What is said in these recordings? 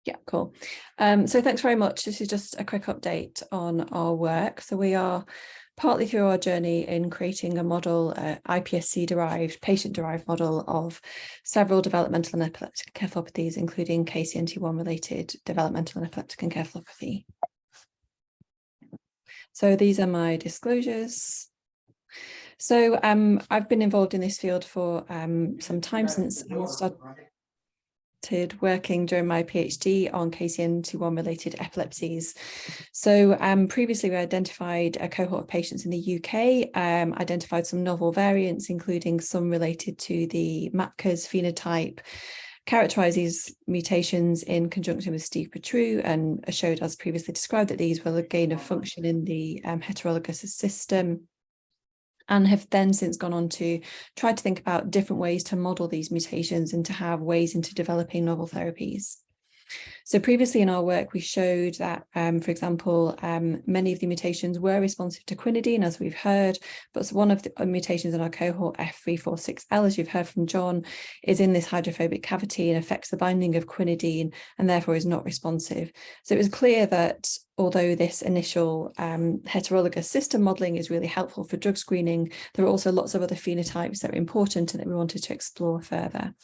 Yeah, cool. So thanks very much. This is just a quick update on our work. So we are partly through our journey in creating a model, iPSC-derived, patient-derived model of several developmental and epileptic encephalopathies, including KCNT1-related developmental and epileptic encephalopathy. So these are my disclosures. So I've been involved in this field for some time since I started working during my PhD on KCNT1 related epilepsies. So previously we identified a cohort of patients in the UK, identified some novel variants, including some related to the MAPCA's phenotype, characterised these mutations in conjunction with Steve Petrou, and showed, as previously described, that these will gain of function in the heterologous system, and have then since gone on to try to think about different ways to model these mutations and to have ways into developing novel therapies. So previously in our work, we showed that, for example, many of the mutations were responsive to quinidine, as we've heard, but one of the mutations in our cohort, F346L, as you've heard from John, is in this hydrophobic cavity and affects the binding of quinidine and therefore is not responsive. So it was clear that although this initial heterologous system modelling is really helpful for drug screening, there are also lots of other phenotypes that are important and that we wanted to explore further.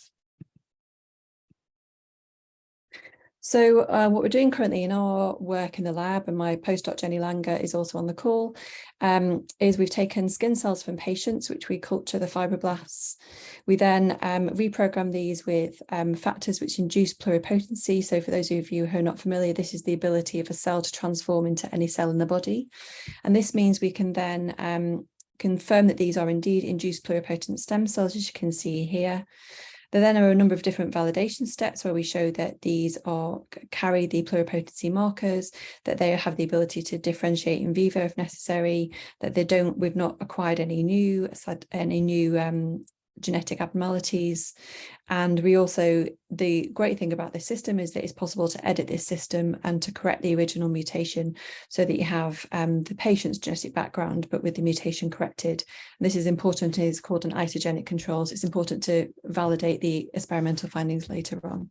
So what we're doing currently in our work in the lab, and my postdoc Jenny Langer is also on the call, is we've taken skin cells from patients, which we culture the fibroblasts. We then reprogram these with factors which induce pluripotency. So for those of you who are not familiar, this is the ability of a cell to transform into any cell in the body. And this means we can then confirm that these are indeed induced pluripotent stem cells, as you can see here. There then are a number of different validation steps where we show that these carry the pluripotency markers, that they have the ability to differentiate in vivo if necessary, that we've not acquired any new genetic abnormalities. And we also, the great thing about this system is that it's possible to edit this system and to correct the original mutation so that you have the patient's genetic background, but with the mutation corrected. And this is important, it's called an isogenic control. So it's important to validate the experimental findings later on.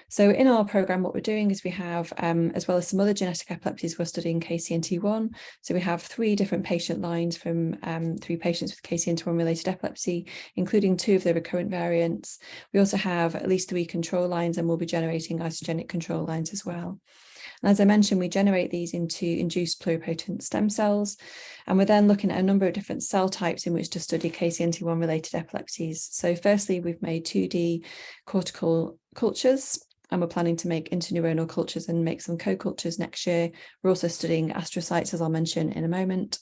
So in our program, what we're doing is we have, as well as some other genetic epilepsies, we're studying KCNT1. So we have 3 different patient lines from 3 patients with KCNT1 related epilepsy, including 2 of the recurrent variants. We also have at least 3 control lines, and we'll be generating isogenic control lines as well. And as I mentioned, we generate these into induced pluripotent stem cells, and we're then looking at a number of different cell types in which to study KCNT1 related epilepsies. So firstly, we've made 2D cortical cultures, and we're planning to make interneuronal cultures and make some co-cultures next year. We're also studying astrocytes, as I'll mention in a moment.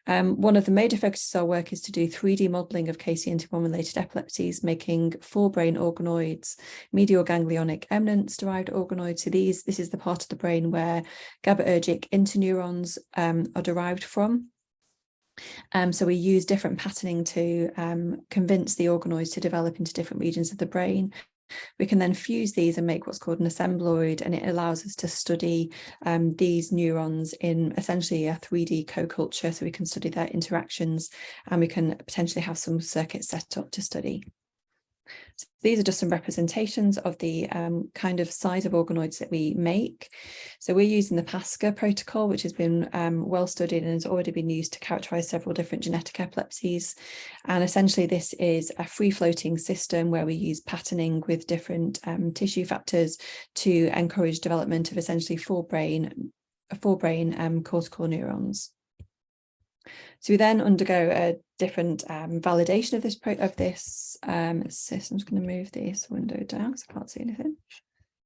One of the major focuses of our work is to do 3D modelling of KCNT1 related epilepsies, making forebrain organoids, medial ganglionic eminence-derived organoids. So this is the part of the brain where GABAergic interneurons are derived from. So we use different patterning to convince the organoids to develop into different regions of the brain. We can then fuse these and make what's called an assembloid, and it allows us to study these neurons in essentially a 3D co-culture, so we can study their interactions and we can potentially have some circuits set up to study. So these are just some representations of the kind of size of organoids that we make. So we're using the PASCA protocol, which has been well studied and has already been used to characterize several different genetic epilepsies. And essentially this is a free-floating system where we use patterning with different tissue factors to encourage development of essentially forebrain cortical neurons. So we then undergo a different validation of this system. I'm just going to move this window down because I can't see anything.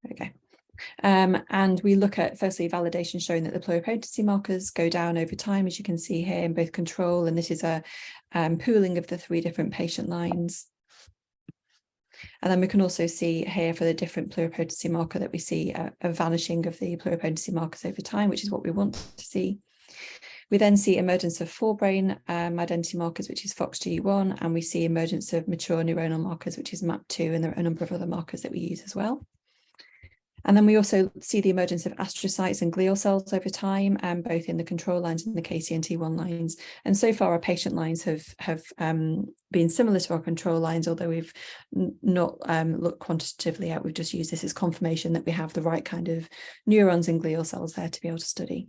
There we go. And we look at, firstly, validation showing that the pluripotency markers go down over time, as you can see here in both control, and this is a pooling of the 3 different patient lines. And then we can also see here for the different pluripotency marker that we see a vanishing of the pluripotency markers over time, which is what we want to see. We then see emergence of forebrain identity markers, which is FOXG1, and we see emergence of mature neuronal markers, which is MAP2, and there are a number of other markers that we use as well. And then we also see the emergence of astrocytes and glial cells over time, both in the control lines and the KCNT1 lines. And so far, our patient lines have been similar to our control lines, although we've not looked quantitatively at. We've just used this as confirmation that we have the right kind of neurons and glial cells there to be able to study.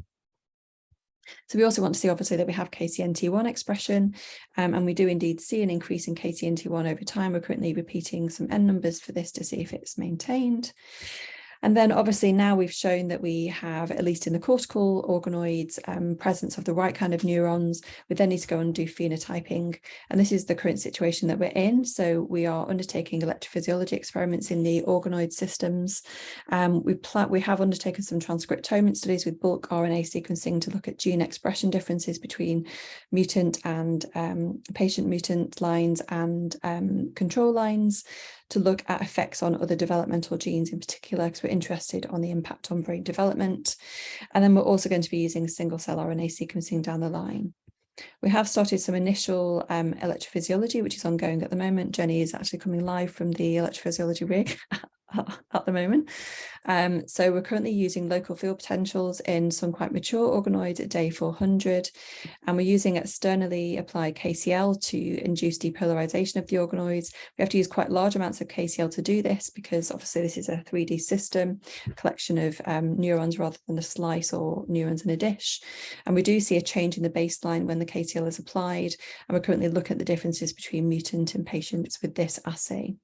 So we also want to see, obviously, that we have KCNT1 expression, and we do indeed see an increase in KCNT1 over time. We're currently repeating some N numbers for this to see if it's maintained. And then obviously now we've shown that we have, at least in the cortical organoids, presence of the right kind of neurons. We then need to go and do phenotyping. And this is the current situation that we're in. So we are undertaking electrophysiology experiments in the organoid systems. We have undertaken some transcriptomic studies with bulk RNA sequencing to look at gene expression differences between mutant and patient mutant lines and control lines, to look at effects on other developmental genes in particular, because we're interested on the impact on brain development. And then we're also going to be using single cell RNA sequencing down the line. We have started some initial electrophysiology, which is ongoing at the moment. Jenny is actually coming live from the electrophysiology rig at the moment. So we're currently using local field potentials in some quite mature organoids at day 400, and we're using externally applied KCl to induce depolarization of the organoids. We have to use quite large amounts of KCl to do this, because obviously this is a 3D system, collection of neurons rather than a slice or neurons in a dish. And we do see a change in the baseline when the KCl is applied, and we're currently looking at the differences between mutant and patients with this assay.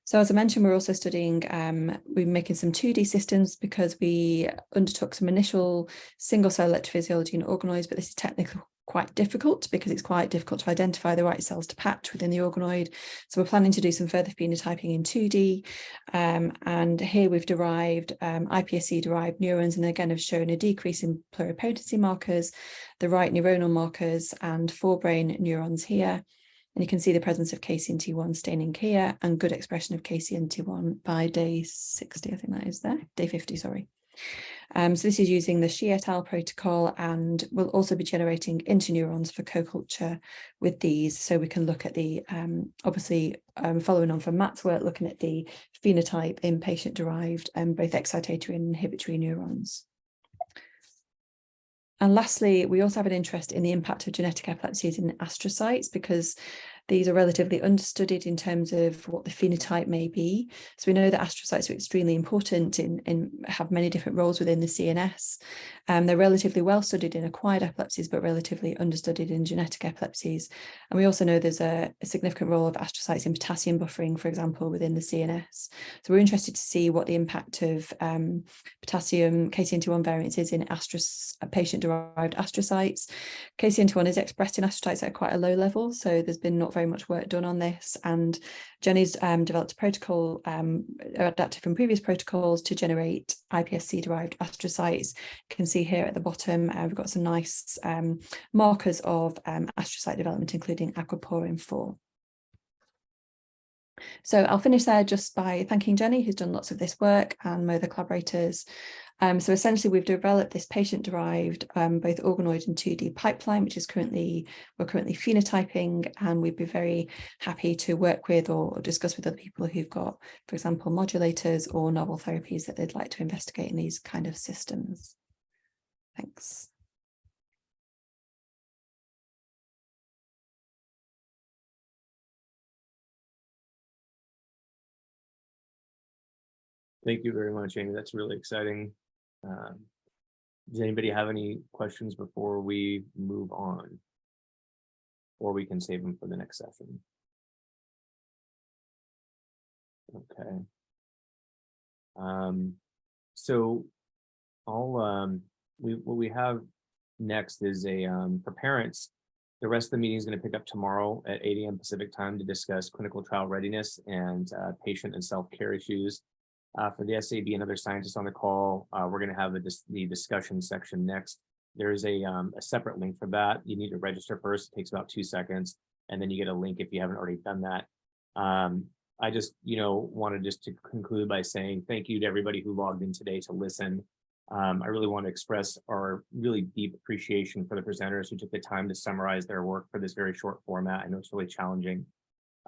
So as I mentioned, we're also studying, we're making some 2D systems because we undertook some initial single cell electrophysiology in organoids, but this is technically quite difficult because it's quite difficult to identify the right cells to patch within the organoid. So we're planning to do some further phenotyping in 2D. And here we've derived iPSC-derived neurons, and again have shown a decrease in pluripotency markers, the right neuronal markers, and forebrain neurons here. And you can see the presence of KCNT1 staining here, and good expression of KCNT1 by day 60, I think that is there, day 50, sorry. So this is using the Shi et al. Protocol, and we'll also be generating interneurons for co-culture with these, so we can look at the, obviously following on from Matt's work, looking at the phenotype in patient-derived both excitatory and inhibitory neurons. And lastly, we also have an interest in the impact of genetic epilepsies in astrocytes, because these are relatively understudied in terms of what the phenotype may be. So we know that astrocytes are extremely important and have many different roles within the CNS. They're relatively well studied in acquired epilepsies, but relatively understudied in genetic epilepsies. And we also know there's a significant role of astrocytes in potassium buffering, for example, within the CNS. So we're interested to see what the impact of potassium KCNT1 variants is in patient-derived astrocytes. KCNT1 is expressed in astrocytes at quite a low level, so there's been not very much work done on this, and Jenny's developed a protocol adapted from previous protocols to generate iPSC-derived astrocytes. You can see here at the bottom we've got some nice markers of astrocyte development, including aquaporin 4. So I'll finish there just by thanking Jenny, who's done lots of this work, and my other collaborators. So essentially, we've developed this patient-derived both organoid and 2D pipeline, which is we're currently phenotyping, and we'd be very happy to work with or discuss with other people who've got, for example, modulators or novel therapies that they'd like to investigate in these kind of systems. Thanks. Thank you very much, Amy. That's really exciting. Does anybody have any questions before we move on? Or we can save them for the next session. Okay. So what we have next is for parents, the rest of the meeting is going to pick up tomorrow at 8 a.m. Pacific time to discuss clinical trial readiness and patient and self-care issues. For the SAB and other scientists on the call, we're going to have the discussion section next. There is a separate link for that. You need to register first. It takes about 2 seconds, and then you get a link if you haven't already done that. I just, wanted just to conclude by saying thank you to everybody who logged in today to listen. I really want to express our really deep appreciation for the presenters who took the time to summarize their work for this very short format. I know it's really challenging.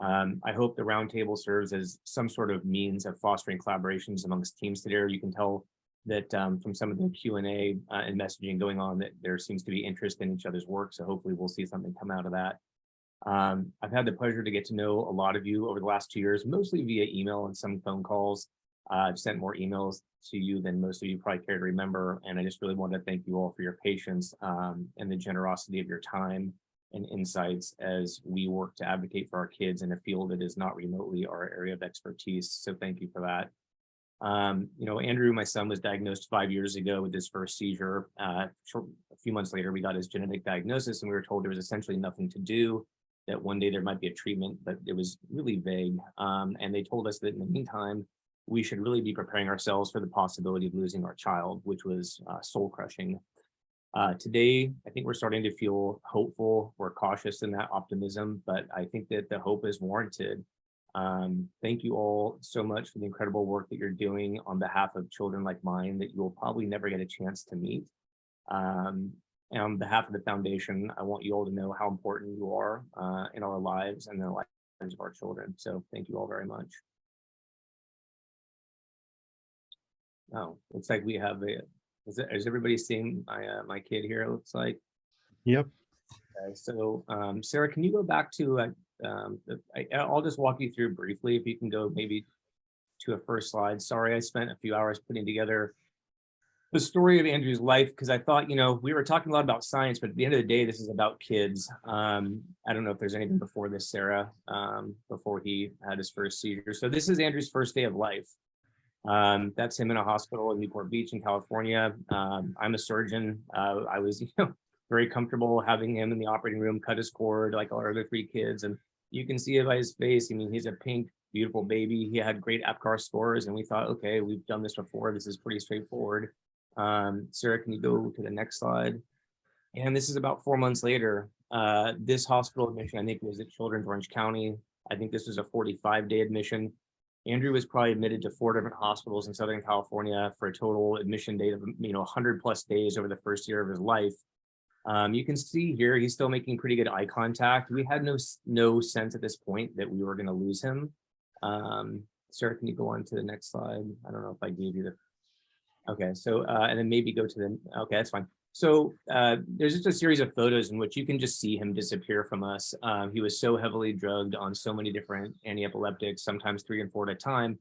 I hope the roundtable serves as some sort of means of fostering collaborations amongst teams today. You can tell that from some of the Q&A and messaging going on that there seems to be interest in each other's work. So hopefully we'll see something come out of that. I've had the pleasure to get to know a lot of you over the last 2 years, mostly via email and some phone calls. I've sent more emails to you than most of you probably care to remember. And I just really want to thank you all for your patience and the generosity of your time and insights as we work to advocate for our kids in a field that is not remotely our area of expertise. So thank you for that. Andrew, my son, was diagnosed 5 years ago with his first seizure. A few months later, we got his genetic diagnosis and we were told there was essentially nothing to do, that one day there might be a treatment, but it was really vague. And they told us that in the meantime, we should really be preparing ourselves for the possibility of losing our child, which was soul crushing. Today, I think we're starting to feel hopeful. We're cautious in that optimism, but I think that the hope is warranted. Thank you all so much for the incredible work that you're doing on behalf of children like mine that you will probably never get a chance to meet. And on behalf of the foundation, I want you all to know how important you are in our lives and the lives of our children. So thank you all very much. Oh, looks like we have is everybody seeing my kid here? It looks like. Yep. Okay, so Sarah, can you go back to I'll just walk you through briefly. If you can go maybe to a first slide. Sorry, I spent a few hours putting together the story of Andrew's life because I thought, we were talking a lot about science, but at the end of the day, this is about kids. I don't know if there's anything before this, Sarah, before he had his first seizure. So this is Andrew's first day of life. That's him in a hospital in Newport Beach in California. I'm a surgeon. I was, very comfortable having him in the operating room, cut his cord like our other 3 kids. And you can see it by his face. I mean, he's a pink, beautiful baby. He had great APGAR scores. And we thought, okay, we've done this before. This is pretty straightforward. Sarah, can you go to the next slide? And this is about 4 months later. This hospital admission, I think, was at Children's Orange County. I think this was a 45-day admission. Andrew was probably admitted to 4 different hospitals in Southern California for a total admission date of 100+ days over the first year of his life. You can see here he's still making pretty good eye contact. We had no sense at this point that we were going to lose him. Sarah, can you go on to the next slide? I don't know if I gave you the. Okay, so and then maybe go to the. Okay, that's fine. So there's just a series of photos in which you can just see him disappear from us. He was so heavily drugged on so many different anti-epileptics, sometimes 3 and 4 at a time.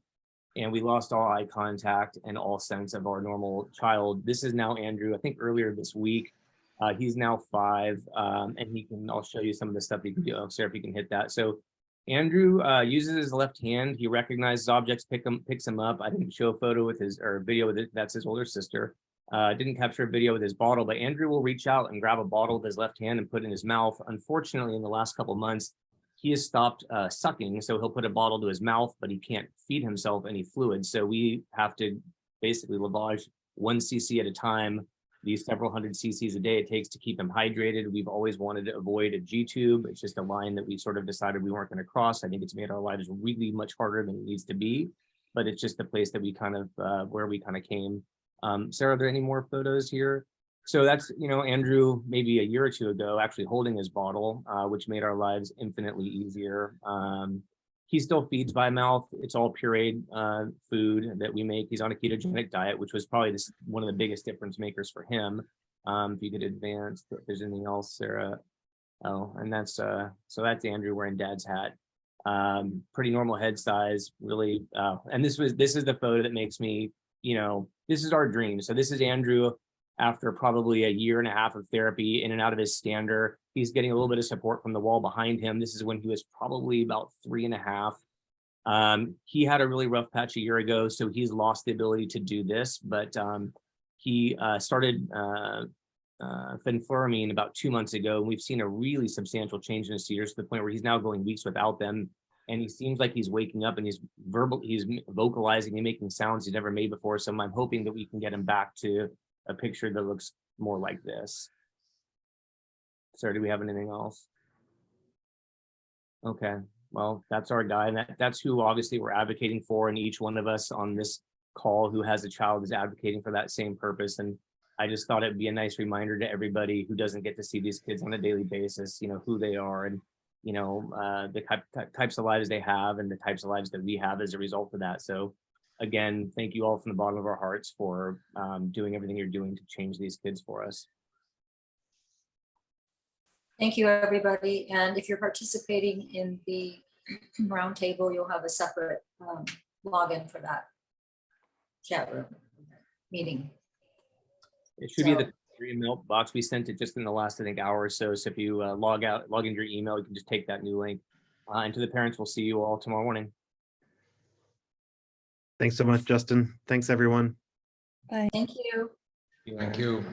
And we lost all eye contact and all sense of our normal child. This is now Andrew, I think earlier this week. He's now 5 and I'll show you some of the stuff he can do. Sarah, if you can hit that. So Andrew uses his left hand. He recognizes objects, picks them up. I didn't show a photo with or video with it. That's his older sister. Didn't capture a video with his bottle, but Andrew will reach out and grab a bottle with his left hand and put it in his mouth. Unfortunately, in the last couple of months, he has stopped sucking. So he'll put a bottle to his mouth, but he can't feed himself any fluid. So we have to basically lavage 1 cc at a time. These several hundred cc's a day it takes to keep him hydrated. We've always wanted to avoid a G-tube. It's just a line that we sort of decided we weren't going to cross. I think it's made our lives really much harder than it needs to be, but it's just the place that we kind of, where we kind of came. Sarah, are there any more photos here? So that's, Andrew, maybe a year or 2 ago, actually holding his bottle, which made our lives infinitely easier. He still feeds by mouth. It's all pureed food that we make. He's on a ketogenic diet, which was probably one of the biggest difference makers for him. If you could advance, if there's anything else, Sarah. Oh, and that's so that's Andrew wearing Dad's hat. Pretty normal head size, really. And this is the photo that makes me, this is our dream. So this is Andrew after probably a 1.5 years of therapy in and out of his stander. He's getting a little bit of support from the wall behind him. This is when he was probably about 3.5. He had a really rough patch a year ago, so he's lost the ability to do this, but he started fenfluramine about 2 months ago, and we've seen a really substantial change in his seizures to the point where he's now going weeks without them. And he seems like he's waking up and he's vocalizing and making sounds he's never made before. So I'm hoping that we can get him back to a picture that looks more like this. Sarah, do we have anything else? Okay, well, that's our guy, and that's who obviously we're advocating for, and each one of us on this call who has a child is advocating for that same purpose. And I just thought it'd be a nice reminder to everybody who doesn't get to see these kids on a daily basis, who they are. And the types of lives they have and the types of lives that we have as a result of that. So again, thank you all from the bottom of our hearts for doing everything you're doing to change these kids for us. Thank you, everybody. And if you're participating in the roundtable, you'll have a separate login for that chat room meeting. It should be your email box. We sent it just in the last, I think, hour or so. So if you log into your email, you can just take that new link. And to the parents, we'll see you all tomorrow morning. Thanks so much, Justin. Thanks, everyone. Bye. Thank you. Thank you.